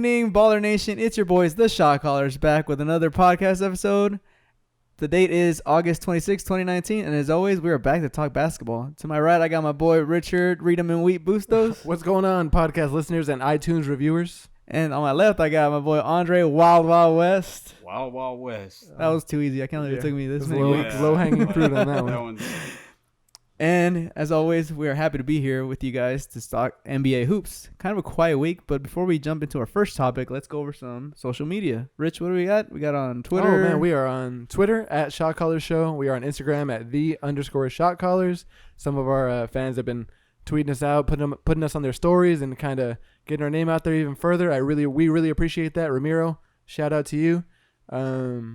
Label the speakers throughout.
Speaker 1: evening, Baller Nation. It's your boys, the Shotcallers, back with another podcast episode. The date is August 26, 2019, and as always, we are back to talk basketball. To my right, I got my boy Richard, Read 'em and Wheat Bustos.
Speaker 2: What's going on, podcast listeners and iTunes reviewers?
Speaker 1: And on my left, I got my boy Andre, Wild Wild West.
Speaker 3: Wild Wild West.
Speaker 1: That was too easy. I can't believe it took me this many weeks.
Speaker 2: Low-hanging fruit on that one.
Speaker 1: And as always, we are happy to be here with you guys to talk NBA hoops. Kind of a quiet week, but before we jump into our first topic, let's go over some social media. Rich, what do we got? We got on Twitter.
Speaker 2: Oh, man, we are on Twitter at Shotcallers Show. We are on Instagram at _Shotcallers. Some of our fans have been tweeting us out, putting us on their stories and kind of getting our name out there even further. We really appreciate that. Ramiro, shout out to you.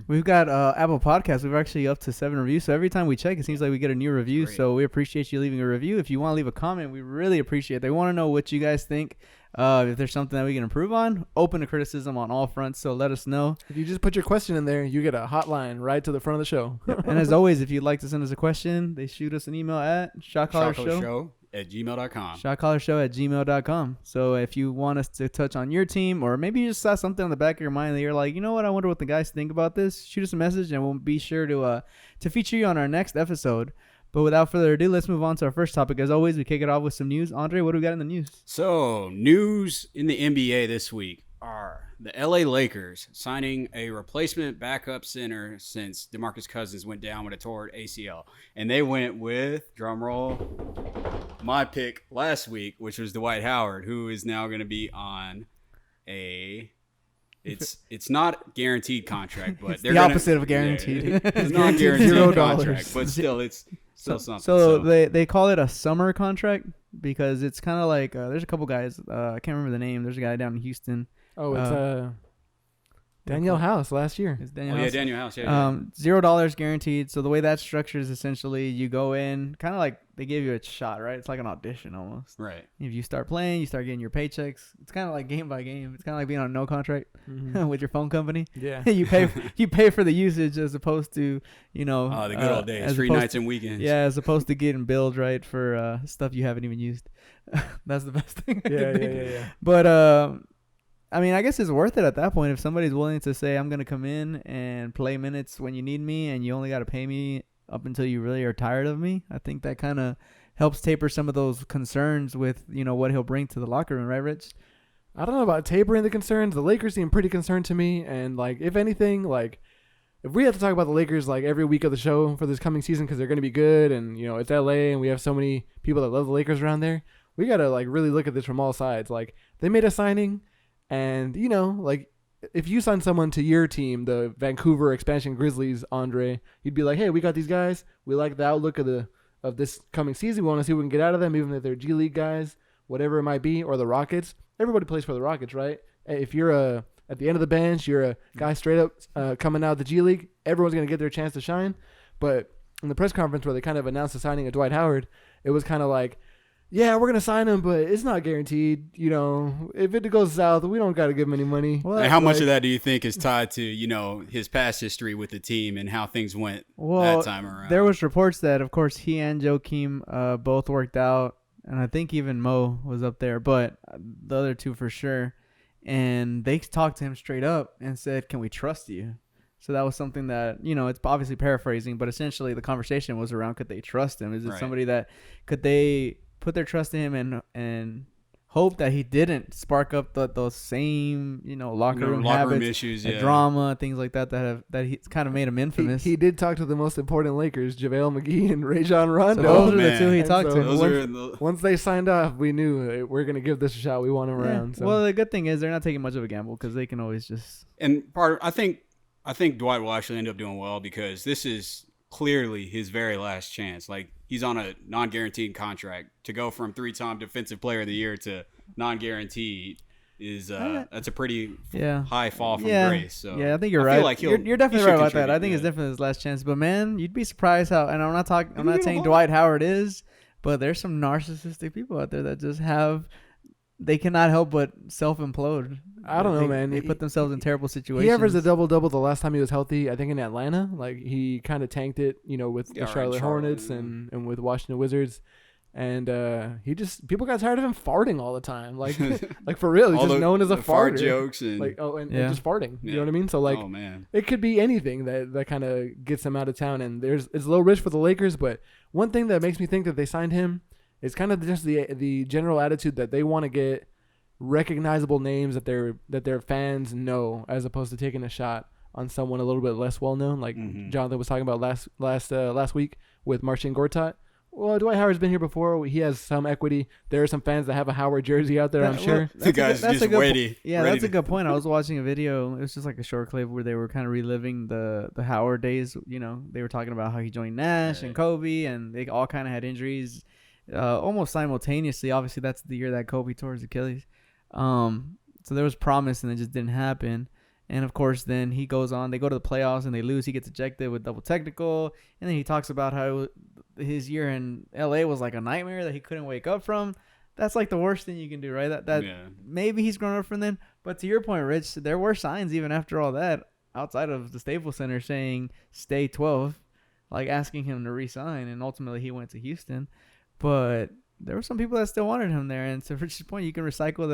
Speaker 1: We've got Apple Podcasts. We're actually up to 7 reviews. So every time we check, it seems like we get a new review.
Speaker 3: Great.
Speaker 1: So we appreciate you leaving a review. If you want to leave a comment, we really appreciate it. They want to know what you guys think. If there's something that we can improve on, open to criticism on all fronts. So let us know.
Speaker 2: If you just put your question in there, you get a hotline right to the front of the show.
Speaker 1: And as always, if you'd like to send us a question, they shoot us an email at
Speaker 3: shotcallershow@gmail.com.
Speaker 1: shotcallershow@gmail.com. So if you want us to touch on your team, or maybe you just saw something on the back of your mind that you're like, you know what, I wonder what the guys think about this, shoot us a message and we'll be sure to feature you on our next episode. But without further ado, let's move on to our first topic. As always, we kick it off with some news. Andre, what do we got in the news?
Speaker 3: So, news in the NBA this week are the LA Lakers signing a replacement backup center since DeMarcus Cousins went down with a torn ACL. And they went with, drumroll, my pick last week, which was Dwight Howard, who is now going to be on it's not guaranteed contract, but they're
Speaker 1: the opposite of guaranteed.
Speaker 3: Yeah, it's not guaranteed
Speaker 2: $0,
Speaker 3: contract, but still something.
Speaker 1: So they call it a summer contract because it's kind of like there's a couple guys. I can't remember the name. There's a guy down in Houston.
Speaker 2: Oh, it's Danielle House last year.
Speaker 1: It's Danielle
Speaker 3: House.
Speaker 1: House.
Speaker 3: Danielle House. Yeah.
Speaker 1: $0 guaranteed. So the way that's structured is essentially you go in, kind of like they give you a shot, right? It's like an audition almost.
Speaker 3: Right.
Speaker 1: If you start playing, you start getting your paychecks. It's kind of like game by game. It's kind of like being on a no contract with your phone company.
Speaker 2: Yeah.
Speaker 1: you pay for the usage as opposed to the
Speaker 3: good old days, free nights and weekends.
Speaker 1: Yeah, as opposed to getting billed right for stuff you haven't even used. That's the best thing.
Speaker 2: Yeah.
Speaker 1: But I mean, I guess it's worth it at that point if somebody's willing to say, I'm going to come in and play minutes when you need me and you only got to pay me up until you really are tired of me. I think that kind of helps taper some of those concerns with, what he'll bring to the locker room, right, Rich?
Speaker 2: I don't know about tapering the concerns. The Lakers seem pretty concerned to me. And, if anything, if we have to talk about the Lakers, every week of the show for this coming season because they're going to be good and, it's L.A. and we have so many people that love the Lakers around there, we got to, really look at this from all sides. They made a signing. And, if you sign someone to your team, the Vancouver Expansion Grizzlies, Andre, you'd be like, hey, we got these guys. We like the outlook of this coming season. We want to see what we can get out of them, even if they're G League guys, whatever it might be, or the Rockets. Everybody plays for the Rockets, right? If you're at the end of the bench, you're a guy straight up coming out of the G League, everyone's going to get their chance to shine. But in the press conference where they kind of announced the signing of Dwight Howard, it was kind of like, yeah, we're going to sign him, but it's not guaranteed. If it goes south, we don't got to give him any money.
Speaker 3: Well, and how much of that do you think is tied to, his past history with the team and how things went that time around?
Speaker 1: There was reports that, of course, he and Joakim both worked out, and I think even Mo was up there, but the other two for sure. And they talked to him straight up and said, can we trust you? So that was something that, it's obviously paraphrasing, but essentially the conversation was around, could they trust him? Is it somebody that, could they put their trust in him and hope that he didn't spark up those same locker room habits,
Speaker 3: issues,
Speaker 1: drama, things like that he's kind of made him infamous.
Speaker 2: He did talk to the most important Lakers, JaVale McGee and Rajon Rondo.
Speaker 1: So those are the two he talked
Speaker 2: to. Once they signed off, we knew we're gonna give this a shot. We want him around. So.
Speaker 1: Well, the good thing is they're not taking much of a gamble because they can always just.
Speaker 3: And I think Dwight will actually end up doing well because this is clearly his very last chance. He's on a non-guaranteed contract. To go from 3-time Defensive Player of the Year to non-guaranteed is that's a pretty high fall from grace. So
Speaker 1: yeah, I think you're right.
Speaker 3: Like
Speaker 1: you're definitely right about that. I think
Speaker 3: it's
Speaker 1: definitely his last chance. But man, you'd be surprised how. And I'm not saying Dwight Howard is, but there's some narcissistic people out there that just have. They cannot help but self-implode.
Speaker 2: I don't know, man.
Speaker 1: They put themselves in terrible situations.
Speaker 2: He averaged a double-double the last time he was healthy, I think in Atlanta. He kind of tanked it, with the Charlotte Hornets and with Washington Wizards. And people got tired of him farting all the time. Like for real, he's
Speaker 3: All
Speaker 2: just known as a
Speaker 3: the fart
Speaker 2: farter.
Speaker 3: jokes and
Speaker 2: And just farting. You know what I mean? So
Speaker 3: oh man,
Speaker 2: it could be anything that kind of gets him out of town. And it's low risk for the Lakers, but one thing that makes me think that they signed him is kind of just the general attitude that they want to get recognizable names that their fans know, as opposed to taking a shot on someone a little bit less well known, like Jonathan was talking about last week with Marcin Gortat. Well, Dwight Howard's been here before. He has some equity. There are some fans that have a Howard jersey out there, I'm sure.
Speaker 3: The guy's just ready.
Speaker 1: That's a good point. I was watching a video. It was just like a short clip where they were kind of reliving the Howard days. You know, they were talking about how he joined Nash and Kobe, and they all kind of had injuries almost simultaneously. Obviously, that's the year that Kobe tore his Achilles. So there was promise, and it just didn't happen. And, of course, then he goes on. They go to the playoffs, and they lose. He gets ejected with double technical. And then he talks about how his year in L.A. was like a nightmare that he couldn't wake up from. That's like the worst thing you can do, right? Maybe he's grown up from then. But to your point, Rich, there were signs even after all that outside of the Staples Center saying stay 12, like asking him to re-sign. And ultimately he went to Houston. But there were some people that still wanted him there. And to Rich's point, you can recycle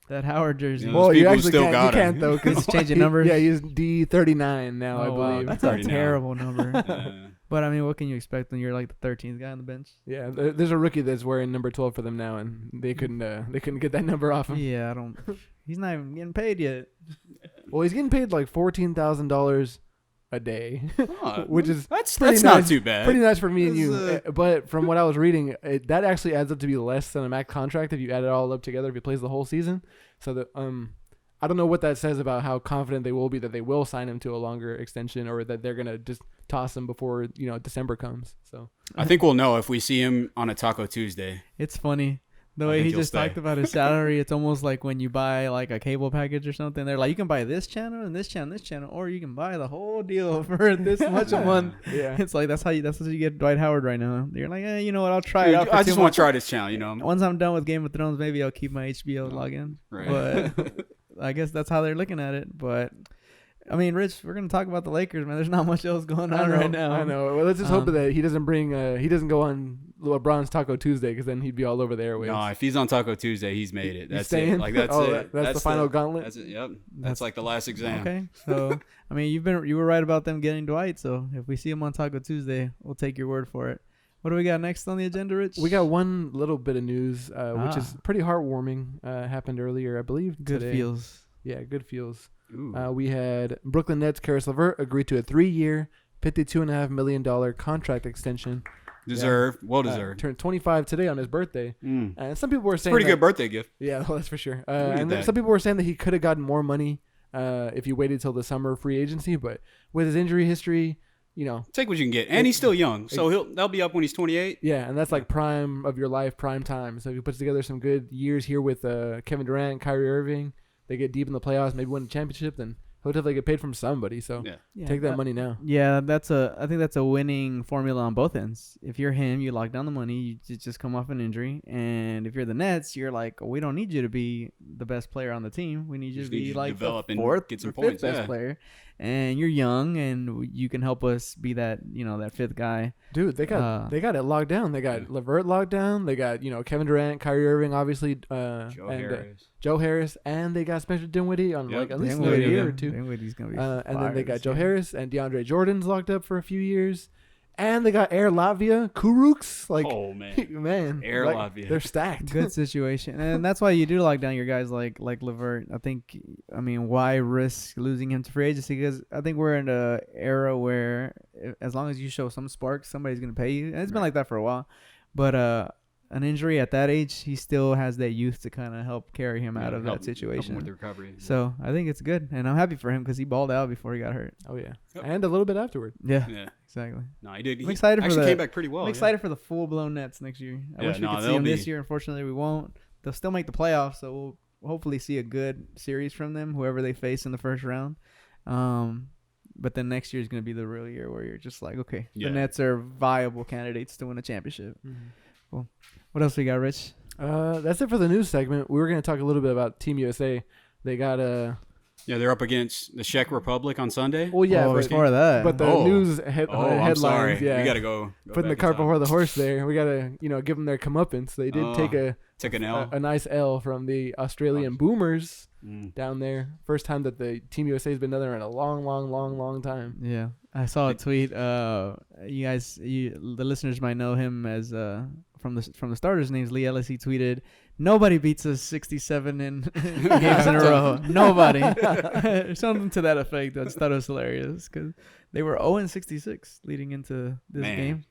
Speaker 1: that Howard jersey.
Speaker 2: Well, you actually can't though, because
Speaker 1: he's changing numbers.
Speaker 2: Yeah, he's D39 now, I believe.
Speaker 1: Wow, that's a terrible number. But I mean, what can you expect when you're like the 13th guy on the bench?
Speaker 2: Yeah, there's a rookie that's wearing number 12 for them now, and they couldn't get that number off him.
Speaker 1: Yeah, he's not even getting paid yet.
Speaker 2: Well, he's getting paid like $14,000 a day, which is
Speaker 3: that's
Speaker 2: nice,
Speaker 3: not too bad.
Speaker 2: Pretty nice for me and you. But from what I was reading, that actually adds up to be less than a max contract if you add it all up together, if he plays the whole season. So I don't know what that says about how confident they will be that they will sign him to a longer extension, or that they're gonna just toss him before December comes. So
Speaker 3: I think we'll know if we see him on a Taco Tuesday.
Speaker 1: It's funny. The way he just talked about his salary, it's almost like when you buy like a cable package or something. They're like, you can buy this channel and this channel, and this channel, or you can buy the whole deal for this much a month. Yeah, it's like that's how you get Dwight Howard right now. You're like, you know what? I'll try it out.
Speaker 3: I just want to try this channel.
Speaker 1: Once I'm done with Game of Thrones, maybe I'll keep my HBO login. Right. But I guess that's how they're looking at it. But I mean, Rich, we're gonna talk about the Lakers, man. There's not much else going on right now.
Speaker 2: I know. Well, let's just hope that he doesn't go on LeBron's Taco Tuesday, because then he'd be all over the airwaves.
Speaker 3: No, if he's on Taco Tuesday, he's made it. That's it. Like that's it.
Speaker 2: That's the final gauntlet.
Speaker 3: That's it. Yep. That's like the last exam.
Speaker 1: Okay. So I mean, you were right about them getting Dwight. So if we see him on Taco Tuesday, we'll take your word for it. What do we got next on the agenda, Rich?
Speaker 2: We got one little bit of news, which is pretty heartwarming. Happened earlier, I believe.
Speaker 1: Good
Speaker 2: today.
Speaker 1: feels.
Speaker 2: Yeah, good feels. We had Brooklyn Nets Karis LeVert agreed to a 3-year, $52.5 million contract extension.
Speaker 3: Deserved. Well deserved.
Speaker 2: Turned 25 today on his birthday. And some people were saying
Speaker 3: pretty good birthday gift.
Speaker 2: Yeah, well, that's for sure. And some people were saying that he could have gotten more money if he waited till the summer free agency. But with his injury history,
Speaker 3: take what you can get. And he's still young, so that'll be up when he's 28.
Speaker 2: Yeah, and that's like prime of your life, prime time. So if he puts together some good years here with Kevin Durant, Kyrie Irving, they get deep in the playoffs, maybe win a championship, then he'll definitely get paid from somebody. So take that money now.
Speaker 1: Yeah, I think that's a winning formula on both ends. If you're him, you lock down the money, you just come off an injury. And if you're the Nets, you're like, we don't need you to be the best player on the team. We need you to be like the fourth or fifth best player. And you're young, and you can help us be that that fifth guy.
Speaker 2: Dude, they got it locked down. They got LeVert locked down. They got Kevin Durant, Kyrie Irving, obviously, Joe Harris, and they got Spencer Dinwiddie on like at least another year or two.
Speaker 1: Dinwiddie's gonna be
Speaker 2: and then they got Joe Harris and DeAndre Jordan's locked up for a few years. And they got Air Latvia, Kuruks. Like,
Speaker 3: oh, man. Air Latvia.
Speaker 2: They're stacked.
Speaker 1: Good situation. And that's why you do lock down your guys like LeVert. I mean, why risk losing him to free agency? Because I think we're in an era where as long as you show some spark, somebody's going to pay you. And it's been like that for a while. But an injury at that age, he still has that youth to kind of help carry him out of that situation.
Speaker 3: With the recovery.
Speaker 1: So I think it's good. And I'm happy for him because he balled out before he got hurt.
Speaker 2: Oh, yeah. And a little bit afterward.
Speaker 1: Yeah. Exactly.
Speaker 3: No, he did.
Speaker 1: I'm excited for
Speaker 3: came back pretty well.
Speaker 1: I'm excited for the full-blown Nets next year. I wish we could see them this year. Unfortunately, we won't. They'll still make the playoffs, so we'll hopefully see a good series from them, whoever they face in the first round. But then next year is going to be the real year where you're just like, okay, the Nets are viable candidates to win a championship. Mm-hmm. Well, what else we got, Rich?
Speaker 2: That's it for the news segment. We were going to talk a little bit about Team USA. They got
Speaker 3: Yeah, they're up against the Czech Republic on Sunday.
Speaker 2: Well, yeah,
Speaker 1: Oh,
Speaker 2: but,
Speaker 1: before that.
Speaker 2: but the news headlines.
Speaker 3: I'm sorry.
Speaker 2: Yeah,
Speaker 3: We gotta go
Speaker 2: putting the
Speaker 3: back
Speaker 2: cart
Speaker 3: in time.
Speaker 2: before the horse. There, we gotta give them their comeuppance. They did
Speaker 3: Took an L.
Speaker 2: a nice L from the Australian Boomers
Speaker 3: Mm.
Speaker 2: down there. First time that the Team USA has been down there in a long time.
Speaker 1: Yeah, I saw a tweet. You guys, the listeners might know him as from the starters' names. Lee Ellis. He tweeted, "Nobody beats us 67 in games in a row. Nobody." Something to that effect. I just thought it was hilarious because they were 0-66 leading into this game.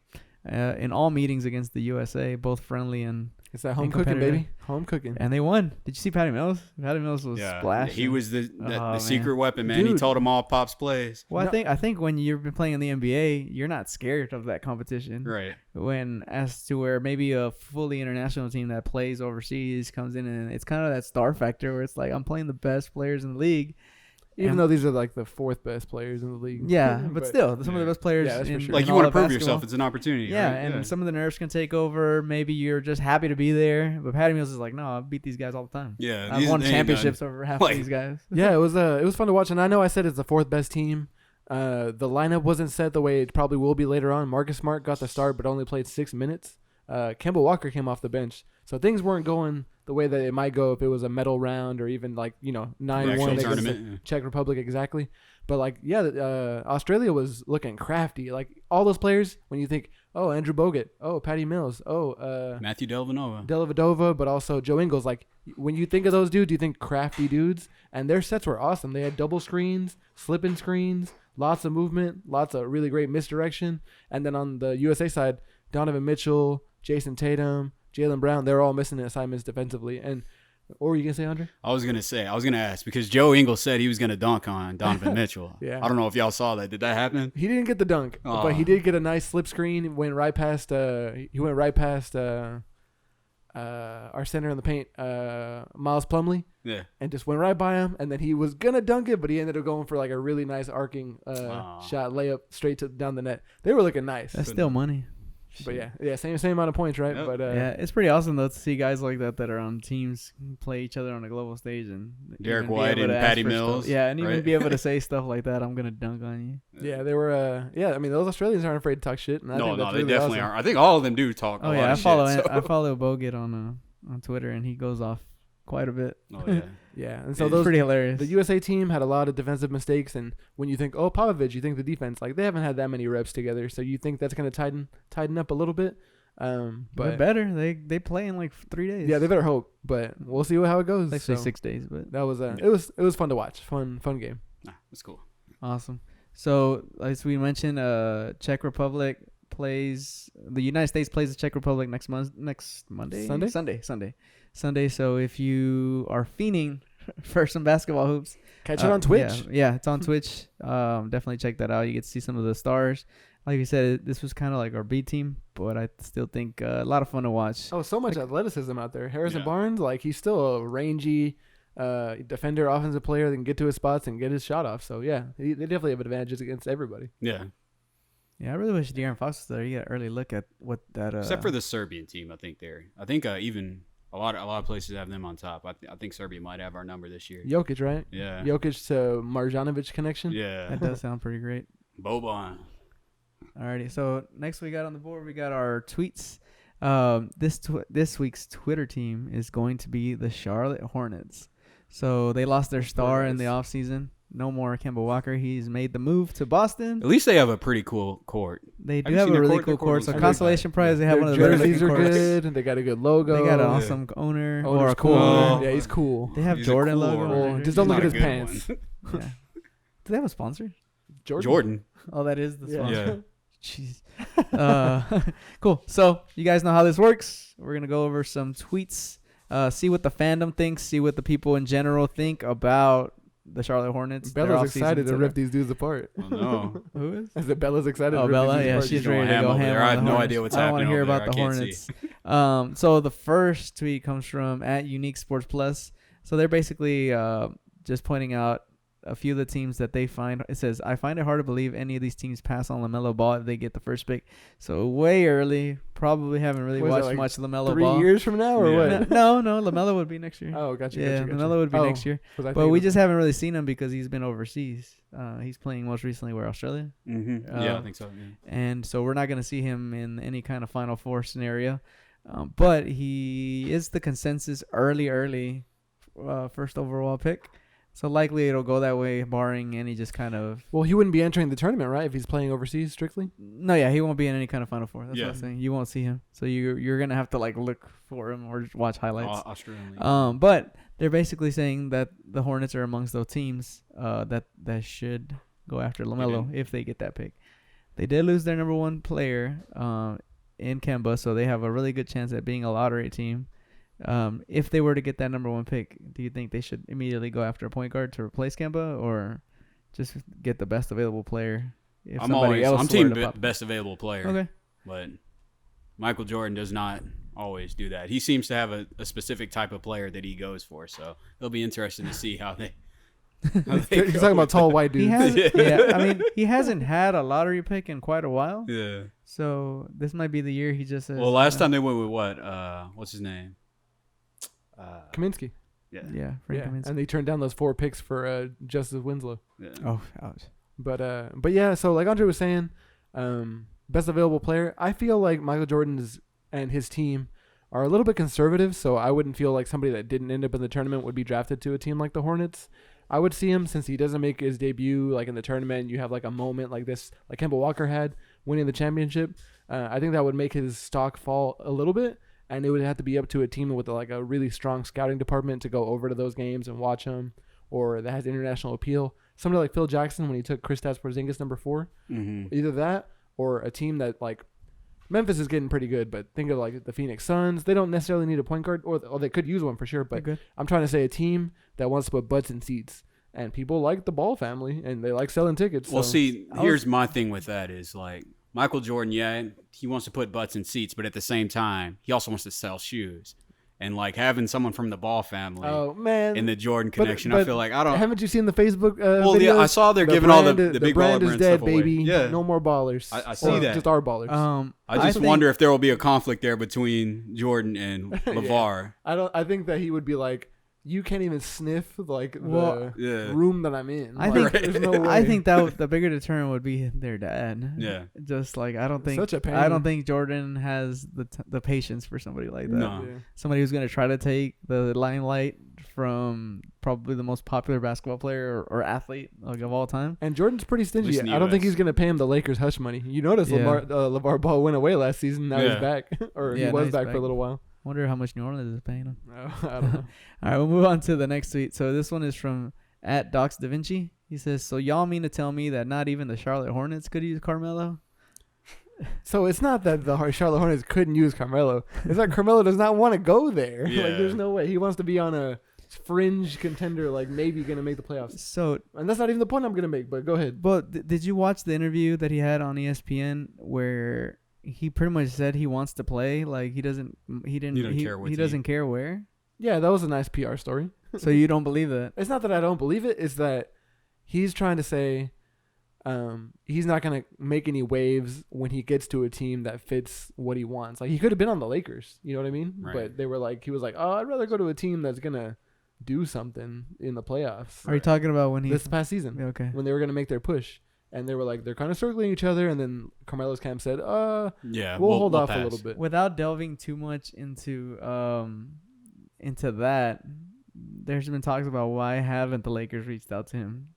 Speaker 1: In all meetings against the USA, both friendly and
Speaker 2: It's that home cooking,
Speaker 1: competitive.
Speaker 2: baby. Home cooking.
Speaker 1: And they won. Did you see Patty Mills? Patty Mills was splashing.
Speaker 3: He was the
Speaker 1: man.
Speaker 3: secret weapon, man. He
Speaker 2: Dude.
Speaker 3: told them all Pop's plays.
Speaker 1: Well, I think when you've been playing in the NBA, you're not scared of that competition.
Speaker 3: Right.
Speaker 1: When as to where maybe a fully international team that plays overseas comes in, and it's kind of that star factor where it's like I'm playing the best players in the league.
Speaker 2: Even though these are like the fourth best players in the league.
Speaker 1: Yeah, but still, some of the best players.
Speaker 2: Yeah, that's for
Speaker 1: in,
Speaker 2: sure.
Speaker 3: Like
Speaker 1: in
Speaker 3: you
Speaker 1: all
Speaker 3: want to
Speaker 1: of
Speaker 3: prove
Speaker 1: basketball.
Speaker 3: yourself. It's an opportunity.
Speaker 1: Yeah,
Speaker 3: right?
Speaker 1: and some of the nerves can take over. Maybe you're just happy to be there. But Patty Mills is like, no, I beat these guys all the time.
Speaker 3: Yeah,
Speaker 1: I've won championships over half of these guys.
Speaker 2: Yeah, it was fun to watch, and I know I said it's the fourth best team. The lineup wasn't set the way it probably will be later on. Marcus Smart got the start, but only played 6 minutes. Kemba Walker came off the bench, so things weren't going the way that it might go if it was a medal round or even 9-1 against
Speaker 3: tournament.
Speaker 2: the Czech Republic exactly. But Australia was looking crafty. Like all those players, when you think, oh, Andrew Bogut, oh, Patty Mills, oh,
Speaker 3: Matthew Dellavedova.
Speaker 2: Dellavedova, but also Joe Ingles. Like when you think of those dudes, you think crafty dudes, and their sets were awesome. They had double screens, slipping screens, lots of movement, lots of really great misdirection. And then on the USA side, Donovan Mitchell, Jason Tatum, Jaylen Brown, they're all missing assignments defensively. And what were you gonna say, Andre?
Speaker 3: I was gonna ask because Joe Ingles said he was gonna dunk on Donovan Mitchell.
Speaker 2: Yeah.
Speaker 3: I don't know if y'all saw that. Did that happen?
Speaker 2: He didn't get the dunk, but he did get a nice slip screen. He went right past our center in the paint, Miles Plumlee.
Speaker 3: Yeah.
Speaker 2: And just went right by him, and then he was gonna dunk it, but he ended up going for like a really nice arcing shot layup straight down the net. They were looking nice.
Speaker 1: That's still money.
Speaker 2: But yeah, same amount of points, right?
Speaker 3: Yep.
Speaker 2: But
Speaker 1: Yeah, it's pretty awesome though to see guys like that are on teams play each other on a global stage and
Speaker 3: Derek
Speaker 1: even be
Speaker 3: White
Speaker 1: able
Speaker 3: and
Speaker 1: to ask
Speaker 3: Patty
Speaker 1: for stuff.
Speaker 3: Mills,
Speaker 1: Yeah, and even
Speaker 3: right?
Speaker 1: be able to say stuff like that. I'm gonna dunk on you.
Speaker 2: yeah, they were. I mean, those Australians aren't afraid to talk shit. And I think
Speaker 3: No,
Speaker 2: that's
Speaker 3: they
Speaker 2: really
Speaker 3: definitely
Speaker 2: awesome.
Speaker 3: are. I think all of them do talk.
Speaker 1: Oh
Speaker 3: a
Speaker 1: yeah,
Speaker 3: lot
Speaker 1: I
Speaker 3: of
Speaker 1: follow
Speaker 3: shit, so.
Speaker 1: I follow Bogut on Twitter and he goes off quite a bit.
Speaker 3: Oh yeah.
Speaker 2: Yeah, and so
Speaker 1: It's
Speaker 2: those
Speaker 1: pretty hilarious.
Speaker 2: the USA team had a lot of defensive mistakes, and when you think, oh, Popovich, you think the defense, like they haven't had that many reps together, so you think that's gonna tighten up a little bit.
Speaker 1: They're
Speaker 2: But
Speaker 1: better. They play in like 3 days.
Speaker 2: yeah, they better hope. But we'll see how it goes.
Speaker 1: They say
Speaker 2: So
Speaker 1: 6 days, but
Speaker 2: that was it was fun to watch. Fun game.
Speaker 3: Nah, that's cool.
Speaker 1: awesome. So as we mentioned, Czech Republic plays the United States plays the Czech Republic next Monday. Sunday. So if you are fiending for some basketball hoops,
Speaker 2: Catch it on Twitch.
Speaker 1: Yeah, it's on Twitch. Definitely check that out. You get to see some of the stars. Like you said, this was kind of like our B team, but I still think a lot of fun to watch.
Speaker 2: Oh, so much athleticism out there. Harrison
Speaker 3: Yeah.
Speaker 2: Barnes, like he's still a rangy defender, offensive player that can get to his spots and get his shot off. So yeah, they definitely have advantages against everybody.
Speaker 3: Yeah.
Speaker 1: Yeah, I really wish De'Aaron Fox was there. You got an early look at what that.
Speaker 3: Except for the Serbian team, I think even a lot of places have them on top. I think Serbia might have our number this year.
Speaker 2: Jokic, right?
Speaker 3: Yeah.
Speaker 2: Jokic to Marjanovic connection.
Speaker 3: Yeah.
Speaker 1: that does sound pretty great.
Speaker 3: Boban.
Speaker 1: Alrighty, so next we got on the board, we got our tweets. This week's Twitter team is going to be the Charlotte Hornets. So they lost their star in the offseason. No more Kemba Walker. He's made the move to Boston.
Speaker 3: At least they have a pretty cool court.
Speaker 1: They
Speaker 3: Have
Speaker 1: do
Speaker 3: you
Speaker 1: have
Speaker 3: seen
Speaker 1: a
Speaker 3: their
Speaker 1: really
Speaker 3: court?
Speaker 1: cool
Speaker 3: Their court
Speaker 1: court.
Speaker 3: looks
Speaker 1: So
Speaker 3: really
Speaker 1: consolation
Speaker 3: nice.
Speaker 1: prize, they have
Speaker 2: Their
Speaker 1: one of the better
Speaker 2: jerseys
Speaker 1: looking
Speaker 2: are
Speaker 1: courts.
Speaker 2: good. They got a good logo.
Speaker 1: They got an
Speaker 3: Yeah.
Speaker 1: awesome owner
Speaker 2: Owner's
Speaker 1: or a
Speaker 2: cool.
Speaker 1: cool owner.
Speaker 2: Yeah, he's cool.
Speaker 1: They have
Speaker 3: He's a
Speaker 1: Jordan
Speaker 3: cool
Speaker 1: logo.
Speaker 3: owner.
Speaker 1: on
Speaker 2: Well,
Speaker 1: their
Speaker 2: just
Speaker 1: jersey.
Speaker 2: don't look
Speaker 3: Not
Speaker 2: at
Speaker 3: a
Speaker 2: his
Speaker 3: good
Speaker 2: pants.
Speaker 3: one.
Speaker 1: Yeah. Do they have a sponsor?
Speaker 3: Jordan.
Speaker 1: Oh, that is the
Speaker 2: Yeah.
Speaker 1: sponsor.
Speaker 3: Yeah.
Speaker 1: Jeez. Cool. So you guys know how this works. We're gonna go over some tweets, see what the fandom thinks, see what the people in general think about the Charlotte Hornets. their
Speaker 2: Bella's
Speaker 1: offseason,
Speaker 2: excited to
Speaker 1: etc.
Speaker 2: rip these dudes apart.
Speaker 3: Oh, no.
Speaker 1: Who is?
Speaker 2: I said Bella's excited.
Speaker 1: Oh,
Speaker 2: to rip
Speaker 1: Bella.
Speaker 2: these dudes
Speaker 1: Yeah,
Speaker 2: apart.
Speaker 1: she's
Speaker 3: going
Speaker 1: ready to
Speaker 3: ham
Speaker 1: go
Speaker 3: over
Speaker 1: ham.
Speaker 3: there.
Speaker 1: on
Speaker 3: I have
Speaker 1: the
Speaker 3: no
Speaker 1: Hornets.
Speaker 3: idea what's
Speaker 1: I don't wanna
Speaker 3: happening
Speaker 1: hear
Speaker 3: over
Speaker 1: about the
Speaker 3: there. I can't
Speaker 1: Hornets. So the first tweet comes from @Unique Sports Plus. So they're basically just pointing out a few of the teams that they find, it says, I find it hard to believe any of these teams pass on LaMelo Ball if they get the first pick. So way early. Probably haven't really watched much LaMelo
Speaker 2: 3
Speaker 1: Ball.
Speaker 2: 3 years from now or what?
Speaker 1: No, LaMelo would be next year.
Speaker 2: Oh, gotcha.
Speaker 1: Yeah,
Speaker 2: gotcha.
Speaker 1: LaMelo would be next year. But we just haven't really seen him because he's been overseas. He's playing most recently where, Australia?
Speaker 3: Mm-hmm. Yeah, I think so. Yeah.
Speaker 1: And so we're not going to see him in any kind of Final Four scenario. But he is the consensus early first overall pick. So likely it'll go that way, barring any just kind of...
Speaker 2: Well, he wouldn't be entering the tournament, right, if he's playing overseas strictly?
Speaker 1: No, yeah, he won't be in any kind of Final Four. That's what I'm saying. You won't see him. So you're going to have to like look for him or watch highlights.
Speaker 3: Australian.
Speaker 1: But they're basically saying that the Hornets are amongst those teams that should go after LaMelo if they get that pick. They did lose their number one player in Kemba, so they have a really good chance at being a lottery team. If they were to get that number one pick, do you think they should immediately go after a point guard to replace Kemba, or just get the best available player? If
Speaker 3: I'm team best available player.
Speaker 1: Okay,
Speaker 3: but Michael Jordan does not always do that. He seems to have a specific type of player that he goes for. So it'll be interesting to see how they.
Speaker 2: You're talking about tall white dudes.
Speaker 1: I mean, he hasn't had a lottery pick in quite a while.
Speaker 3: Yeah.
Speaker 1: So this might be the year he just says.
Speaker 3: Well, last time they went with what? What's his name?
Speaker 2: Kaminsky.
Speaker 1: Yeah, Frank Kaminsky.
Speaker 2: And they turned down those 4 picks for Justice Winslow.
Speaker 3: Yeah.
Speaker 1: Oh, ouch.
Speaker 2: But yeah, so like Andre was saying, best available player. I feel like Michael Jordan and his team are a little bit conservative, so I wouldn't feel like somebody that didn't end up in the tournament would be drafted to a team like the Hornets. I would see him, since he doesn't make his debut like in the tournament. You have like a moment like this, like Kemba Walker had winning the championship. I think that would make his stock fall a little bit. And it would have to be up to a team with like a really strong scouting department to go over to those games and watch them, or that has international appeal. Somebody like Phil Jackson when he took Kristaps Porzingis number 4.
Speaker 3: Mm-hmm.
Speaker 2: Either that or a team that like Memphis is getting pretty good, but think of like the Phoenix Suns. They don't necessarily need a point guard, or they could use one for sure. But I'm trying to say a team that wants to put butts in seats. And people like the Ball family, and they like selling tickets.
Speaker 3: Well,
Speaker 2: so.
Speaker 3: see, here's my thing with that is like, Michael Jordan, he wants to put butts in seats, but at the same time, he also wants to sell shoes. And like having someone from the Ball family in the Jordan connection, I feel like
Speaker 2: haven't you seen the Facebook
Speaker 3: well,
Speaker 2: videos?
Speaker 3: yeah, I saw they're giving all the big
Speaker 2: brand
Speaker 3: baller
Speaker 2: is dead,
Speaker 3: stuff away.
Speaker 2: baby.
Speaker 3: Yeah.
Speaker 2: No more ballers.
Speaker 3: I see that.
Speaker 2: Just our ballers.
Speaker 3: I just wonder if there will be a conflict there between Jordan and LeVar.
Speaker 2: I think that he would be like, you can't even sniff like the room that I'm in.
Speaker 1: I think there's no way. I think that the bigger deterrent would be their dad.
Speaker 3: Yeah.
Speaker 1: Just like I don't think
Speaker 2: such a pain.
Speaker 1: I don't think Jordan has the patience for somebody like that.
Speaker 3: No.
Speaker 2: Yeah.
Speaker 1: Somebody who's going to try to take the limelight from probably the most popular basketball player or athlete like of all time.
Speaker 2: And Jordan's pretty stingy. I don't think he's going to pay him the Lakers hush money. You notice LeVar Ball went away last season. Now he's back, or he was back for a little while.
Speaker 1: Wonder how much New Orleans is paying him.
Speaker 2: I don't know.
Speaker 1: All right, we'll move on to the next tweet. So this one is from @DocsDaVinci. He says, "So y'all mean to tell me that not even the Charlotte Hornets could use Carmelo?"
Speaker 2: So it's not that the Charlotte Hornets couldn't use Carmelo. It's that Carmelo does not want to go there.
Speaker 3: Yeah.
Speaker 2: Like there's no way. He wants to be on a fringe contender, like maybe going to make the playoffs.
Speaker 1: So,
Speaker 2: and that's not even the point I'm going to make, but go ahead.
Speaker 1: But did you watch the interview that he had on ESPN where he pretty much said he wants to play? Like he doesn't care where.
Speaker 2: Yeah, that was a nice PR story.
Speaker 1: So you don't believe that?
Speaker 2: It's not that I don't believe it. It's that he's trying to say he's not going to make any waves when he gets to a team that fits what he wants. Like he could have been on the Lakers, you know what I mean?
Speaker 3: Right.
Speaker 2: But they were like, he was like, oh, I'd rather go to a team that's going to do something in the playoffs.
Speaker 1: Are you talking about when
Speaker 2: this past season?
Speaker 1: Okay.
Speaker 2: When they were going to make their push. And they were like, they're kind of circling each other. And then Carmelo's camp said, we'll hold off a little bit.
Speaker 1: Without delving too much into that, there's been talks about why haven't the Lakers reached out to him?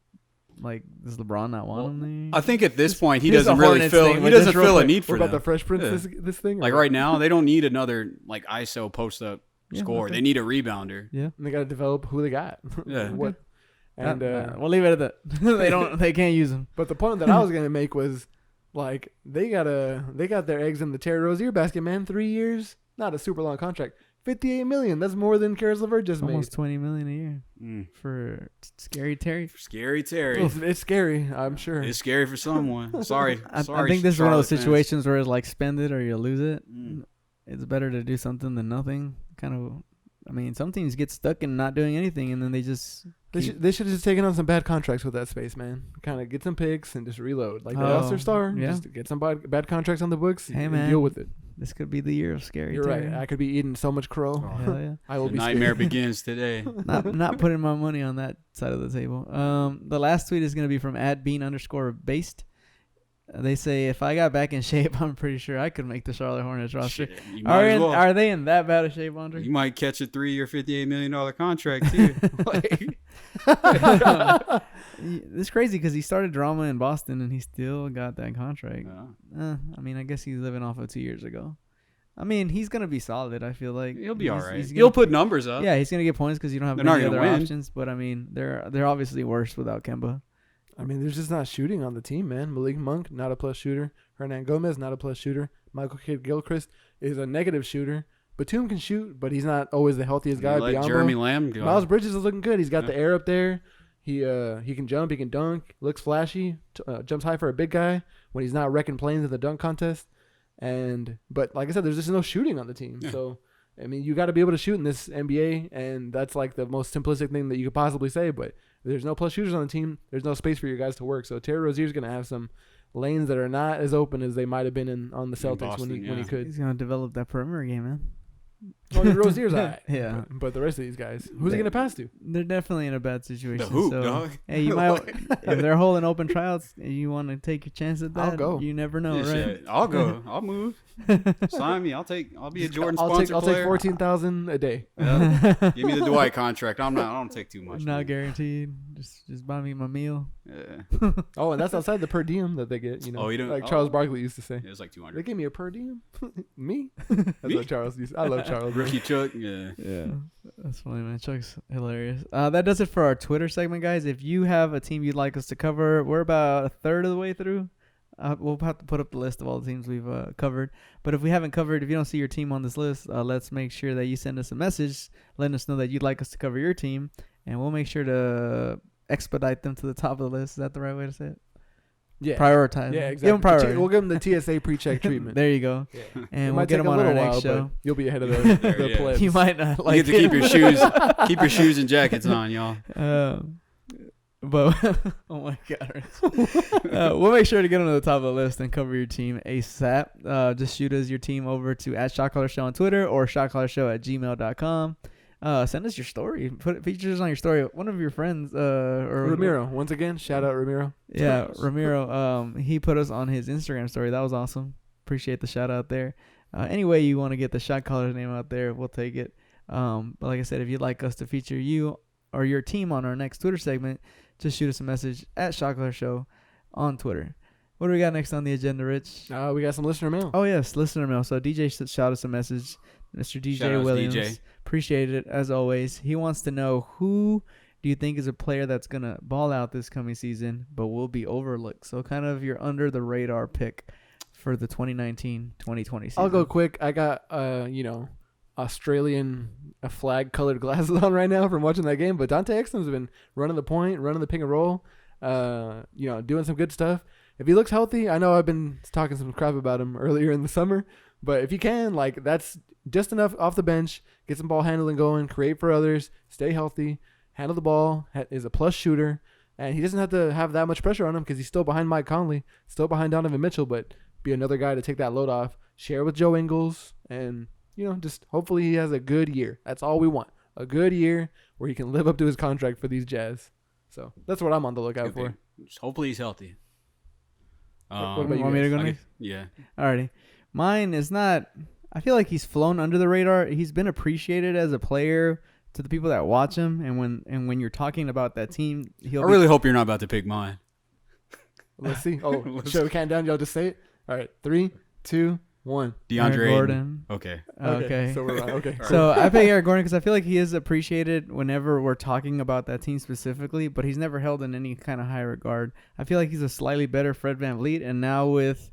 Speaker 1: Like, does LeBron not want him there?
Speaker 3: I think at this point he doesn't really feel a need for
Speaker 2: what about
Speaker 3: them.
Speaker 2: the Fresh Prince this thing?
Speaker 3: Like right now, they don't need another like ISO post up score. Okay. They need a rebounder.
Speaker 1: Yeah,
Speaker 2: and they got to develop who they got.
Speaker 3: Yeah.
Speaker 2: What? And
Speaker 1: we'll leave it at that. They can't use them.
Speaker 2: But the point that I was gonna make was like they got their eggs in the Terry Rozier basket, man. 3 years, not a super long contract. $58 million. That's more than Karis LeVert just
Speaker 1: almost
Speaker 2: made.
Speaker 1: $20 million a year for Scary Terry.
Speaker 3: Scary Terry.
Speaker 2: It's scary. I'm sure
Speaker 3: it's scary for someone. Sorry.
Speaker 1: I think this is one of those situations where it's like spend it or you lose it. It's better to do something than nothing. Kind of. I mean, some teams get stuck in not doing anything, and then they just
Speaker 2: They should have just taken on some bad contracts with that space, man. Kind of get some picks and just reload. Like the All-Star Star,
Speaker 1: yeah.
Speaker 2: just get some bad contracts on the books
Speaker 1: Hey,
Speaker 2: and
Speaker 1: man.
Speaker 2: deal with it.
Speaker 1: This could be the year of scary.
Speaker 2: You're right. I could be eating so much crow.
Speaker 1: Hell yeah.
Speaker 2: I will
Speaker 3: The
Speaker 2: be
Speaker 3: nightmare
Speaker 2: scared.
Speaker 3: begins today.
Speaker 1: Not putting my money on that side of the table. The last tweet is going to be from @bean_based. They say, if I got back in shape, I'm pretty sure I could make the Charlotte Hornets roster.
Speaker 3: Shit, you might as well.
Speaker 1: Are they in that bad of shape, Andre?
Speaker 3: You might catch a 3-year, $58 million contract too. Like,
Speaker 1: It's crazy because he started drama in Boston and he still got that contract. I mean, I guess he's living off of 2 years ago. I mean, he's gonna be solid. I feel like
Speaker 3: he'll be all right.
Speaker 1: He's
Speaker 3: He'll put numbers up.
Speaker 1: Yeah, he's gonna get points because you don't have
Speaker 3: They're not
Speaker 1: many
Speaker 3: gonna
Speaker 1: other
Speaker 3: win.
Speaker 1: options. But I mean, they're obviously worse without Kemba.
Speaker 2: I mean, there's just not shooting on the team, man. Malik Monk, not a plus shooter. Hernan Gomez, not a plus shooter. Michael Kidd-Gilchrist is a negative shooter. Batum can shoot, but he's not always the healthiest guy.
Speaker 3: Let
Speaker 2: Biombo.
Speaker 3: Jeremy Lamb go.
Speaker 2: Miles Bridges is looking good. He's got
Speaker 3: Yeah.
Speaker 2: the air up there. He can jump. He can dunk. Looks flashy. Jumps high for a big guy when he's not wrecking planes in the dunk contest. But like I said, there's just no shooting on the team.
Speaker 3: Yeah.
Speaker 2: So I mean, you got to be able to shoot in this NBA, and that's like the most simplistic thing that you could possibly say. But if there's no plus shooters on the team, there's no space for your guys to work. So Terry Rozier's going to have some lanes that are not as open as they might have been on the Celtics
Speaker 3: Boston,
Speaker 2: when he
Speaker 3: yeah.
Speaker 2: could.
Speaker 1: He's gonna develop that perimeter game, man.
Speaker 2: Well, Rozier's all right.
Speaker 1: Yeah.
Speaker 2: But the rest of these guys, who's he going to pass to?
Speaker 1: They're definitely in a bad situation.
Speaker 3: The hoop,
Speaker 1: so,
Speaker 3: dog.
Speaker 1: hey, you might if they're holding open tryouts and you want to take your chance at that.
Speaker 2: I'll go.
Speaker 1: You never know,
Speaker 3: Yeah,
Speaker 1: right?
Speaker 3: shit. I'll go. I'll move. Sign me. I'll be a Jordan
Speaker 2: I'll
Speaker 3: sponsor
Speaker 2: take
Speaker 3: player.
Speaker 2: 14,000 a day.
Speaker 3: Yeah. Give me the Dwight contract. I don't take too much.
Speaker 1: Not
Speaker 3: man.
Speaker 1: guaranteed. Just buy me my meal.
Speaker 3: Yeah.
Speaker 2: Oh, and that's outside the per diem that they get.
Speaker 3: Oh, you don't-
Speaker 2: like
Speaker 3: oh.
Speaker 2: Charles Barkley used to say.
Speaker 3: It was like
Speaker 2: They
Speaker 3: 200.
Speaker 2: gave me a per diem. Me? That's
Speaker 3: Me?
Speaker 2: what Charles used. I love Charles.
Speaker 3: Ricky Chuck. Yeah.
Speaker 1: Yeah, that's funny, man. Chuck's hilarious. That does it for our Twitter segment, guys. If you have a team you'd like us to cover, we're about a third of the way through. We'll have to put up the list of all the teams we've covered. But if we haven't covered, if you don't see your team on this list, let's make sure that you send us a message letting us know that you'd like us to cover your team, and we'll make sure to expedite them to the top of the list. Is that the right way to say it?
Speaker 2: Yeah.
Speaker 1: Prioritize.
Speaker 2: Yeah,
Speaker 1: them.
Speaker 2: exactly.
Speaker 1: Give them priority.
Speaker 2: We'll give them the TSA pre-check treatment.
Speaker 1: There you go.
Speaker 2: Yeah.
Speaker 1: And
Speaker 2: It
Speaker 1: we'll
Speaker 2: might
Speaker 1: get
Speaker 2: take
Speaker 1: them
Speaker 2: a
Speaker 1: on our
Speaker 2: little
Speaker 1: next
Speaker 2: while,
Speaker 1: show.
Speaker 2: but you'll be ahead of the
Speaker 3: Yeah.
Speaker 2: plebs.
Speaker 1: You might not like
Speaker 3: You get to keep your shoes, and jackets on, y'all.
Speaker 1: But oh my god, we'll make sure to get on the top of the list and cover your team ASAP. Just shoot us your team over to @Shotcallers Show on Twitter or shotcallershow@gmail.com. Send us your story. Put features on your story. One of your friends, or
Speaker 2: Ramiro. Once again, shout out Ramiro.
Speaker 1: Yeah, Ramiro. He put us on his Instagram story. That was awesome. Appreciate the shout out there. Anyway, you want to get the Shot Caller's name out there, we'll take it. But like I said, if you'd like us to feature you or your team on our next Twitter segment, just shoot us a message @Shotcallers Show on Twitter. What do we got next on the agenda, Rich?
Speaker 2: We got some listener mail.
Speaker 1: Oh yes, listener mail. So DJ shot us a message, Mr.
Speaker 3: Shout
Speaker 1: DJ
Speaker 3: out
Speaker 1: Williams.
Speaker 3: DJ.
Speaker 1: Appreciate it as always. He wants to know, who do you think is a player that's gonna ball out this coming season but will be overlooked? So kind of your under the radar pick for the 2019-2020 season.
Speaker 2: I'll go quick. I got Australian flag colored glasses on right now from watching that game. But Dante Exum's been running the point, running the pick and roll, doing some good stuff. If he looks healthy, I know I've been talking some crap about him earlier in the summer, but if he can, like, that's just enough off the bench, get some ball handling going, create for others, stay healthy, handle the ball, is a plus shooter, and he doesn't have to have that much pressure on him because he's still behind Mike Conley, still behind Donovan Mitchell, but be another guy to take that load off, share with Joe Ingles, and just hopefully he has a good year. That's all we want. A good year where he can live up to his contract for these Jazz. So that's what I'm on the lookout for.
Speaker 3: Just hopefully he's healthy.
Speaker 2: What about you
Speaker 1: Want me to
Speaker 2: guys?
Speaker 1: go next?
Speaker 3: Yeah.
Speaker 1: Alrighty. Mine is not. I feel like he's flown under the radar. He's been appreciated as a player to the people that watch him, and when you're talking about that team,
Speaker 3: I really hope you're not about to pick mine.
Speaker 2: Let's see. Oh, should we count down? Y'all just say it. All right, 3, 2, 1.
Speaker 3: DeAndre Ayton.
Speaker 1: Gordon.
Speaker 3: Okay.
Speaker 1: Okay.
Speaker 2: So we're on. Okay.
Speaker 1: So I pick Eric Gordon because I feel like he is appreciated whenever we're talking about that team specifically, but he's never held in any kind of high regard. I feel like he's a slightly better Fred VanVleet, and now with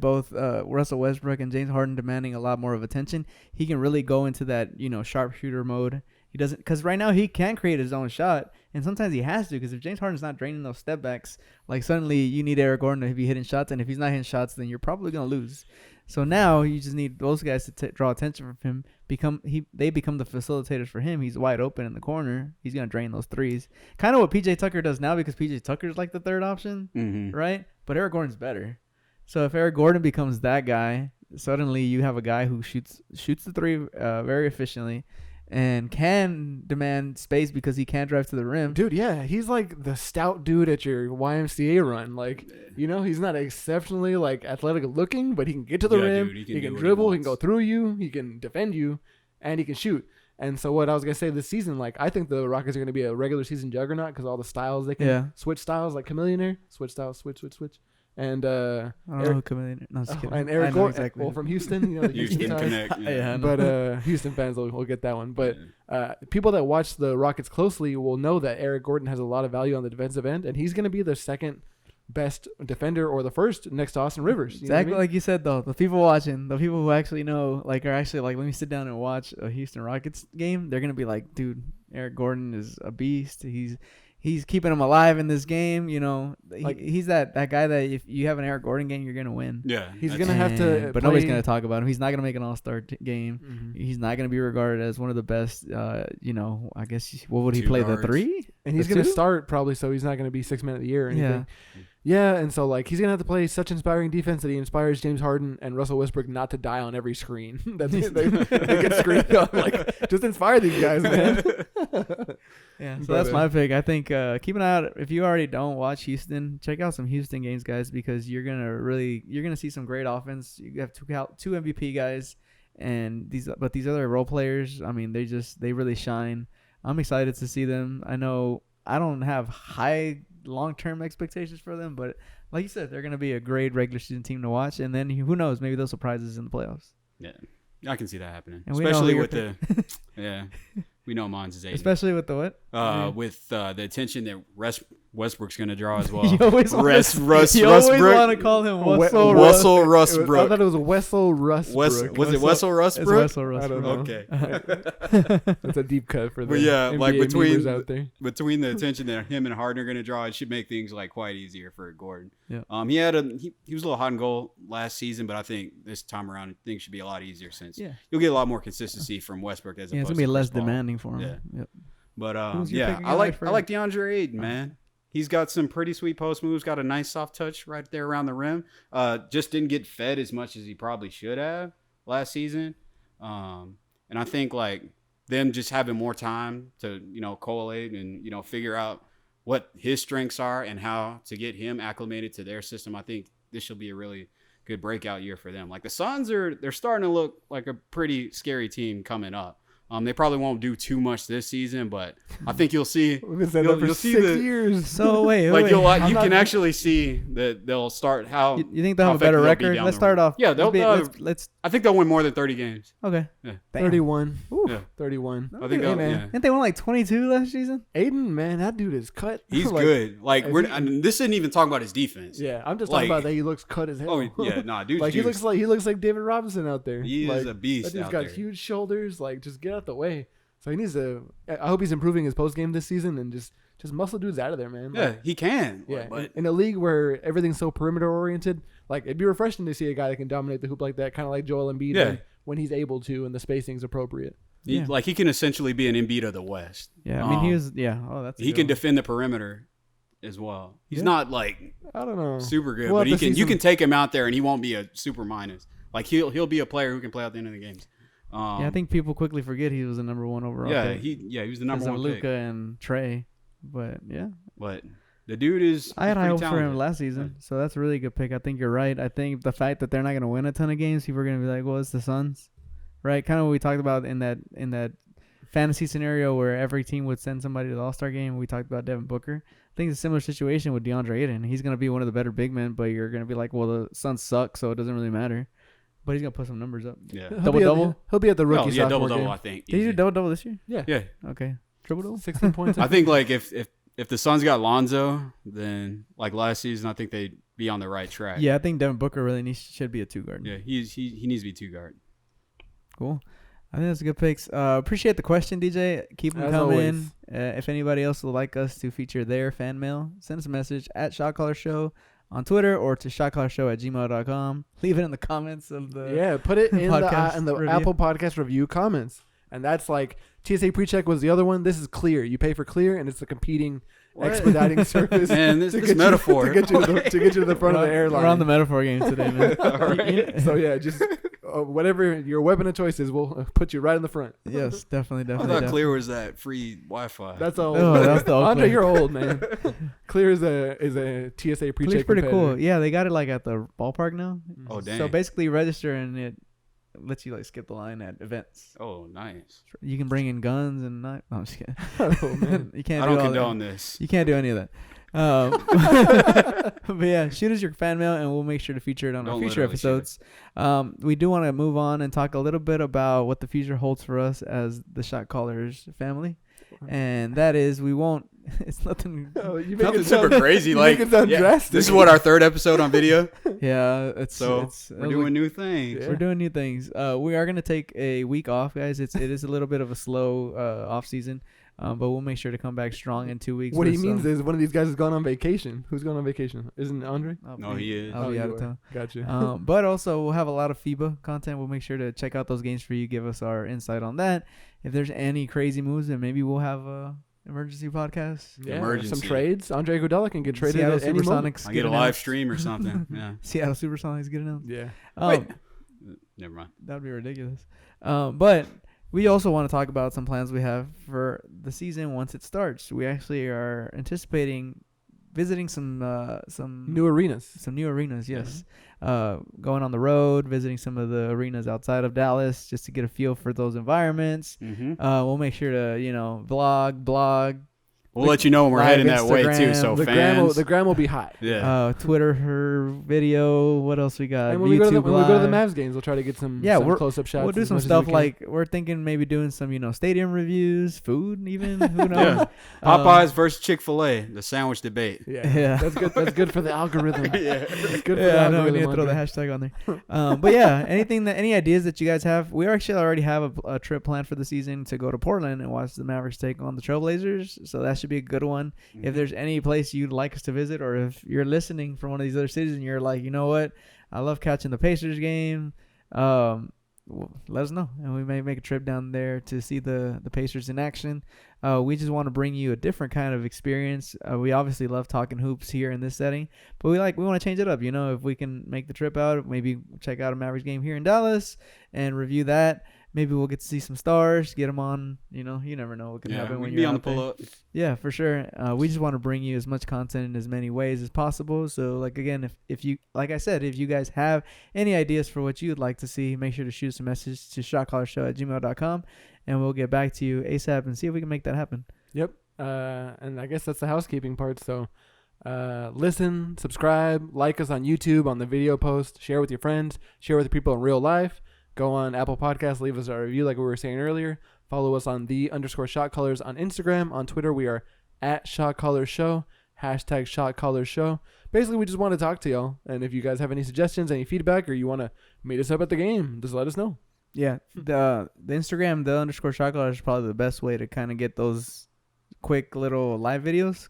Speaker 1: both Russell Westbrook and James Harden demanding a lot more of attention, he can really go into that sharpshooter mode. He doesn't, because right now he can create his own shot, and sometimes he has to, because if James Harden's not draining those step backs, like suddenly you need Eric Gordon to be hitting shots, and if he's not hitting shots, then you're probably gonna lose. So now you just need those guys to draw attention from him. They become the facilitators for him. He's wide open in the corner. He's gonna drain those threes. Kind of what PJ Tucker does now, because PJ Tucker's like the third option, right? But Eric Gordon's better. So if Eric Gordon becomes that guy, suddenly you have a guy who shoots the three very efficiently and can demand space because he can't drive to the rim.
Speaker 2: Dude, yeah, he's like the stout dude at your YMCA run. Like, he's not exceptionally like athletic looking, but he can get to the rim.
Speaker 3: Dude,
Speaker 2: he can dribble. He can go through you. He can defend you, and he can shoot. And so what I was gonna say this season, like I think the Rockets are gonna be a regular season juggernaut because all the styles they can switch styles, like Chameleonaire, switch styles, switch. And
Speaker 1: I don't know who Chameleonaire. No, just kidding.
Speaker 2: And Eric Gordon,
Speaker 1: exactly.
Speaker 2: Well, from Houston, the
Speaker 3: Houston Connect.
Speaker 1: Yeah,
Speaker 2: but Houston fans will get that one. But people that watch the Rockets closely will know that Eric Gordon has a lot of value on the defensive end, and he's going to be the second best defender or the first next to Austin Rivers.
Speaker 1: Exactly like you said, though. The people watching, the people who actually know, like, are actually like, let me sit down and watch a Houston Rockets game. They're going to be like, dude, Eric Gordon is a beast. He's keeping him alive in this game. He's that guy that if you have an Eric Gordon game, you're gonna win.
Speaker 3: Yeah,
Speaker 2: he's gonna have to.
Speaker 1: But nobody's gonna talk about him. He's not gonna make an All-Star game.
Speaker 2: Mm-hmm.
Speaker 1: He's not gonna be regarded as one of the best. I guess what would he play,
Speaker 3: guards.
Speaker 1: the three?
Speaker 2: And he's gonna start probably, so he's not gonna be 6 man of the year or anything. Yeah, and so like he's gonna have to play such inspiring defense that he inspires James Harden and Russell Westbrook not to die on every screen that they get screened on. Like, just inspire these guys, man.
Speaker 1: Yeah, so that's my pick. I think keep an eye out. If you already don't watch Houston, check out some Houston games, guys, because you're gonna see some great offense. You have two MVP guys, and these other role players. I mean, they really shine. I'm excited to see them. I know I don't have high long-term expectations for them, but like you said, they're going to be a great regular season team to watch, and then who knows, maybe they'll surprise us in the playoffs.
Speaker 3: Yeah, I can see that happening,
Speaker 1: and
Speaker 3: especially with the we know mine's is 80.
Speaker 1: Especially with the what?
Speaker 3: With the attention that Westbrook's going to draw as well.
Speaker 1: You always want to call him
Speaker 3: Wessel Westbrook.
Speaker 2: I thought it was Wessel Westbrook.
Speaker 3: Was it Wessel Westbrook?
Speaker 1: It's Wessel Westbrook.
Speaker 2: I don't know.
Speaker 3: Okay.
Speaker 2: That's a deep cut for the
Speaker 3: NBA
Speaker 2: like
Speaker 3: between
Speaker 2: out there.
Speaker 3: Between the attention that him and Harden are going to draw, it should make things like quite easier for Gordon.
Speaker 1: Yeah.
Speaker 3: He was a little hot and goal last season, but I think this time around things should be a lot easier since you'll get a lot more consistency from Westbrook as opposed
Speaker 1: it's gonna be
Speaker 3: to
Speaker 1: less
Speaker 3: Chris Paul.
Speaker 1: demanding for him.
Speaker 3: Yeah.
Speaker 1: Yep.
Speaker 3: But I like DeAndre Ayton, man. He's got some pretty sweet post moves, got a nice soft touch right there around the rim. Just didn't get fed as much as he probably should have last season. And I think like them just having more time to, collate and, figure out what his strengths are and how to get him acclimated to their system. I think this will be a really good breakout year for them. Like the Suns they're starting to look like a pretty scary team coming up. They probably won't do too much this season, but I think you'll see.
Speaker 2: We've been saying that for 6 years.
Speaker 1: So wait,
Speaker 3: you can actually see that they'll start how.
Speaker 1: You think they'll have a better record? Let's start off.
Speaker 3: Yeah,
Speaker 1: let's.
Speaker 3: I think they'll win more than 30 games.
Speaker 1: Okay.
Speaker 3: Yeah.
Speaker 2: 31.
Speaker 3: Yeah.
Speaker 2: 31.
Speaker 3: I think they'll. Yeah.
Speaker 1: Didn't they win like 22 last season?
Speaker 2: Aiden, man, that dude is cut.
Speaker 3: He's good. Like this isn't even talking about his defense.
Speaker 2: Yeah, I'm just talking about that he looks cut as hell.
Speaker 3: Oh yeah, dude.
Speaker 2: Like he looks like David Robinson out there.
Speaker 3: He is a beast.
Speaker 2: That dude's
Speaker 3: out
Speaker 2: got
Speaker 3: there.
Speaker 2: huge shoulders. Like, just get out the way. So he needs to. I hope he's improving his post game this season and just muscle dudes out of there, man.
Speaker 3: Yeah, he can.
Speaker 2: Yeah,
Speaker 3: but
Speaker 2: in a league where everything's so perimeter oriented, like it'd be refreshing to see a guy that can dominate the hoop like that, kind of like Joel Embiid when he's able to and the spacing's appropriate.
Speaker 3: He can essentially be an Embiid of the West.
Speaker 1: Yeah, I mean he was. Yeah,
Speaker 3: he can defend the perimeter as well. He's not like
Speaker 2: I don't know
Speaker 3: super good, but you can take him out there and he won't be a super minus. Like he'll be a player who can play out the end of the games.
Speaker 1: I think people quickly forget he was the number one overall.
Speaker 3: Yeah,
Speaker 1: pick.
Speaker 3: he was the number one
Speaker 1: Luka
Speaker 3: pick.
Speaker 1: and Trey, but
Speaker 3: the dude is.
Speaker 1: I had high hopes for
Speaker 3: talented.
Speaker 1: him last season, so that's a really good pick. I think you're right. I think the fact that they're not going to win a ton of games, people are going to be like, "Well, it's the Suns," right? Kind of what we talked about in that fantasy scenario where every team would send somebody to the All-Star game. We talked about Devin Booker. I think it's a similar situation with DeAndre Ayton. He's going to be one of the better big men, but you're going to be like, "Well, the Suns suck, so it doesn't really matter." But he's gonna put some numbers up.
Speaker 3: Yeah,
Speaker 1: double.
Speaker 2: He'll be at the rookie sophomore
Speaker 3: double.
Speaker 2: game.
Speaker 3: I think.
Speaker 1: Did he do double this year?
Speaker 2: Yeah.
Speaker 1: Okay. Triple double.
Speaker 2: 16 points.
Speaker 3: I think like if the Suns got Lonzo, then like last season, I think they'd be on the right track.
Speaker 1: Yeah, I think Devin Booker really should be a 2 guard.
Speaker 3: Yeah, he needs to be 2 guard.
Speaker 1: Cool. I think that's a good picks. Appreciate the question, DJ. Keep them coming. If anybody else would like us to feature their fan mail, send us a message at Shotcallers Show on Twitter or to shotcallershow@gmail.com. Leave it in the comments of the
Speaker 2: put it in
Speaker 1: podcast
Speaker 2: the
Speaker 1: review.
Speaker 2: Apple Podcast review comments. And that's like TSA PreCheck was the other one. This is Clear. You pay for Clear, and it's a competing expediting service.
Speaker 3: Man, this metaphor.
Speaker 2: To get you to the front of the airline.
Speaker 1: We're on the metaphor game today, man.
Speaker 2: So yeah, just whatever your weapon of choice is, we'll put you right in the front.
Speaker 1: Yes, definitely.
Speaker 3: I thought Clear was that free Wi-Fi.
Speaker 2: That's all.
Speaker 1: Oh, that's the
Speaker 2: Andre,
Speaker 1: Oakland.
Speaker 2: you're old, man. Clear is a TSA PreCheck.
Speaker 1: Clear's pretty cool.
Speaker 2: competitor.
Speaker 1: Yeah, they got it like at the ballpark now.
Speaker 3: Oh, dang.
Speaker 1: So basically, you register and it lets you like skip the line at events.
Speaker 3: Oh, nice.
Speaker 1: You can bring in guns and knives. No, I'm just kidding.
Speaker 2: Oh, man.
Speaker 1: You can't.
Speaker 3: I
Speaker 1: do
Speaker 3: don't
Speaker 1: all
Speaker 3: condone
Speaker 1: that.
Speaker 3: this.
Speaker 1: You can't do any of that. But yeah, shoot us your fan mail and we'll make sure to feature it on our
Speaker 3: Don't
Speaker 1: future
Speaker 3: literally shoot
Speaker 1: episodes. We do want to move on and talk a little bit about what the future holds for us as the Shot Callers family, and that is we won't. It's nothing.
Speaker 2: Oh, you make
Speaker 3: Nothing
Speaker 2: it sound,
Speaker 3: super crazy.
Speaker 2: you
Speaker 3: Like
Speaker 2: make it sound
Speaker 3: yeah,
Speaker 2: drastic.
Speaker 3: this is what our third episode on video.
Speaker 1: Yeah, it's
Speaker 3: We're doing new things.
Speaker 2: Yeah.
Speaker 1: We're doing new things. We are gonna take a week off, guys. It is a little bit of a slow off season, but we'll make sure to come back strong in 2 weeks.
Speaker 2: What he
Speaker 1: with
Speaker 2: means
Speaker 1: some-
Speaker 2: is one of these guys has gone on vacation. Who's going on vacation? Isn't it Andre?
Speaker 3: No, he is.
Speaker 1: I'll be
Speaker 2: you
Speaker 1: out of
Speaker 2: are.
Speaker 1: town.
Speaker 2: Gotcha.
Speaker 1: But also we'll have a lot of FIBA content. We'll make sure to check out those games for you. Give us our insight on that. If there's any crazy moves, then maybe we'll have a emergency podcast.
Speaker 2: Yeah,
Speaker 3: Emergency.
Speaker 2: some trades. Andre Iguodala can get traded
Speaker 1: Seattle
Speaker 2: at any moment.
Speaker 1: Supersonics
Speaker 3: I
Speaker 1: get
Speaker 3: get a live
Speaker 1: announced.
Speaker 3: stream or something. Yeah.
Speaker 1: Seattle Supersonics get announced.
Speaker 2: Yeah.
Speaker 3: Wait. Never mind.
Speaker 1: That would be ridiculous. But we also want to talk about some plans we have for the season once it starts. We actually are anticipating visiting some
Speaker 2: New arenas.
Speaker 1: some new arenas. Yes, going on the road, visiting some of the arenas outside of Dallas, just to get a feel for those environments.
Speaker 3: Mm-hmm.
Speaker 1: We'll make sure to blog.
Speaker 3: We'll let you know when we're
Speaker 1: live
Speaker 3: heading that way too.
Speaker 1: Instagram.
Speaker 3: So
Speaker 2: The
Speaker 3: fans,
Speaker 2: gram will be hot.
Speaker 3: yeah.
Speaker 1: Twitter, her video. What else we got?
Speaker 2: And when we go to the
Speaker 1: Live.
Speaker 2: Mavs games, we'll try to get some
Speaker 1: we're-
Speaker 2: close-up shots.
Speaker 1: We'll do
Speaker 2: as
Speaker 1: some
Speaker 2: much as we
Speaker 1: stuff
Speaker 2: can.
Speaker 1: like we're thinking maybe doing some stadium reviews, food even. Who knows?
Speaker 3: Yeah. Popeyes versus Chick-fil-A, the sandwich debate.
Speaker 2: Yeah. That's good. That's good for the algorithm.
Speaker 3: Yeah.
Speaker 2: That's good for the
Speaker 1: Yeah, I know we
Speaker 2: algorithm.
Speaker 1: need to throw the
Speaker 2: Andre.
Speaker 1: hashtag on there. But yeah, any ideas that you guys have? We actually already have a trip planned for the season to go to Portland and watch the Mavericks take on the Trailblazers. So that should be a good one. If there's any place you'd like us to visit, or if you're listening from one of these other cities and you're like, you know what, I love catching the Pacers game, let us know, and we may make a trip down there to see the Pacers in action. We just want to bring you a different kind of experience. We obviously love talking hoops here in this setting, but we want to change it up. If we can make the trip out, maybe check out a Mavericks game here in Dallas and review that. Maybe we'll get to see some stars, get them on. You never know what can happen when
Speaker 3: we'd
Speaker 1: you're
Speaker 3: be on the
Speaker 1: out there.
Speaker 3: pull-up.
Speaker 1: Yeah, for sure. We just want to bring you as much content in as many ways as possible. So, like, again, if you, like I said, if you guys have any ideas for what you'd like to see, make sure to shoot us a message to shotcallershow@gmail.com, and we'll get back to you ASAP and see if we can make that happen.
Speaker 2: Yep. And I guess that's the housekeeping part. So, listen, subscribe, like us on YouTube on the video post, share with your friends, share with the people in real life. Go on Apple Podcasts, leave us a review like we were saying earlier. Follow us on _ShotCallers on Instagram. On Twitter, we are at Shotcallers Show, #Shotcallers Show. Basically, we just want to talk to y'all. And if you guys have any suggestions, any feedback, or you want to meet us up at the game, just let us know.
Speaker 1: Yeah, the Instagram, the _ShotCallers is probably the best way to kind of get those quick little live videos.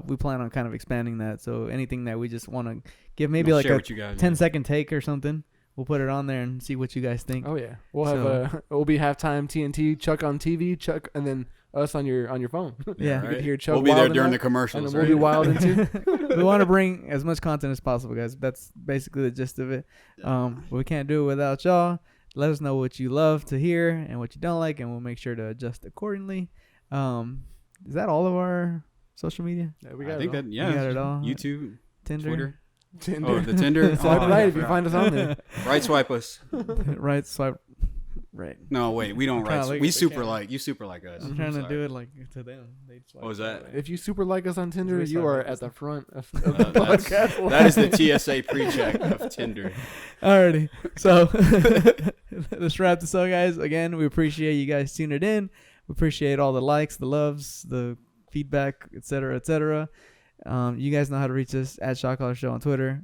Speaker 1: We plan on kind of expanding that. So anything that we just want to give maybe
Speaker 3: We'll
Speaker 1: like
Speaker 3: share
Speaker 1: a
Speaker 3: what you guys
Speaker 1: 10-second take or something. We'll put it on there and see what you guys think.
Speaker 2: Oh yeah, we'll have it'll be halftime TNT, Chuck on TV, Chuck, and then us on your phone.
Speaker 1: Yeah.
Speaker 2: You can hear Chuck.
Speaker 3: We'll be there
Speaker 2: wilding
Speaker 3: during
Speaker 2: out,
Speaker 3: the
Speaker 2: and
Speaker 3: commercials.
Speaker 2: then we'll be
Speaker 3: right?
Speaker 2: wild into.
Speaker 1: We want to bring as much content as possible, guys. That's basically the gist of it. But we can't do it without y'all. Let us know what you love to hear and what you don't like, and we'll make sure to adjust accordingly. Is that all of our social media?
Speaker 2: Yeah, we
Speaker 3: I
Speaker 2: got
Speaker 3: think
Speaker 2: it all.
Speaker 3: that, yeah.
Speaker 1: We got it all.
Speaker 3: YouTube,
Speaker 1: Tinder.
Speaker 3: Twitter.
Speaker 2: Tinder.
Speaker 3: Oh, the Tinder.
Speaker 2: Swipe
Speaker 3: Oh,
Speaker 2: right
Speaker 3: I
Speaker 2: if you
Speaker 3: forgot.
Speaker 2: find us on there.
Speaker 3: Right swipe us.
Speaker 1: Right, swipe right.
Speaker 3: No, wait, we don't
Speaker 1: I'm trying to
Speaker 3: right.
Speaker 1: look
Speaker 3: We
Speaker 1: at the
Speaker 3: super
Speaker 1: camera.
Speaker 3: like you. Super like us.
Speaker 1: I'm trying to
Speaker 3: Sorry.
Speaker 1: do it like to them. They swipe
Speaker 3: What was that?
Speaker 1: right.
Speaker 2: If you super like us on Tinder,
Speaker 1: We
Speaker 2: you
Speaker 1: swipe
Speaker 2: are
Speaker 1: right.
Speaker 2: at the front of
Speaker 3: Uh,
Speaker 2: the
Speaker 3: that's-
Speaker 2: podcast.
Speaker 3: That is the TSA pre-check of Tinder.
Speaker 1: Alrighty. So let's wrap this up, guys. Again, we appreciate you guys tuning in. We appreciate all the likes, the loves, the feedback, etc., etc. You guys know how to reach us at Shotcallers Show on Twitter,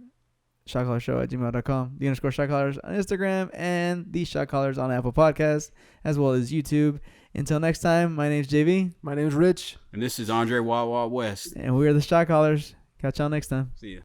Speaker 1: shotcallershow@gmail.com, the _Shotcallers on Instagram, and the Shotcallers on Apple Podcasts, as well as YouTube. Until next time, my name's JV,
Speaker 2: My name's Rich.
Speaker 3: And this is Andre Wild Wild West.
Speaker 1: and we're the Shotcallers. Catch y'all next time.
Speaker 3: See ya.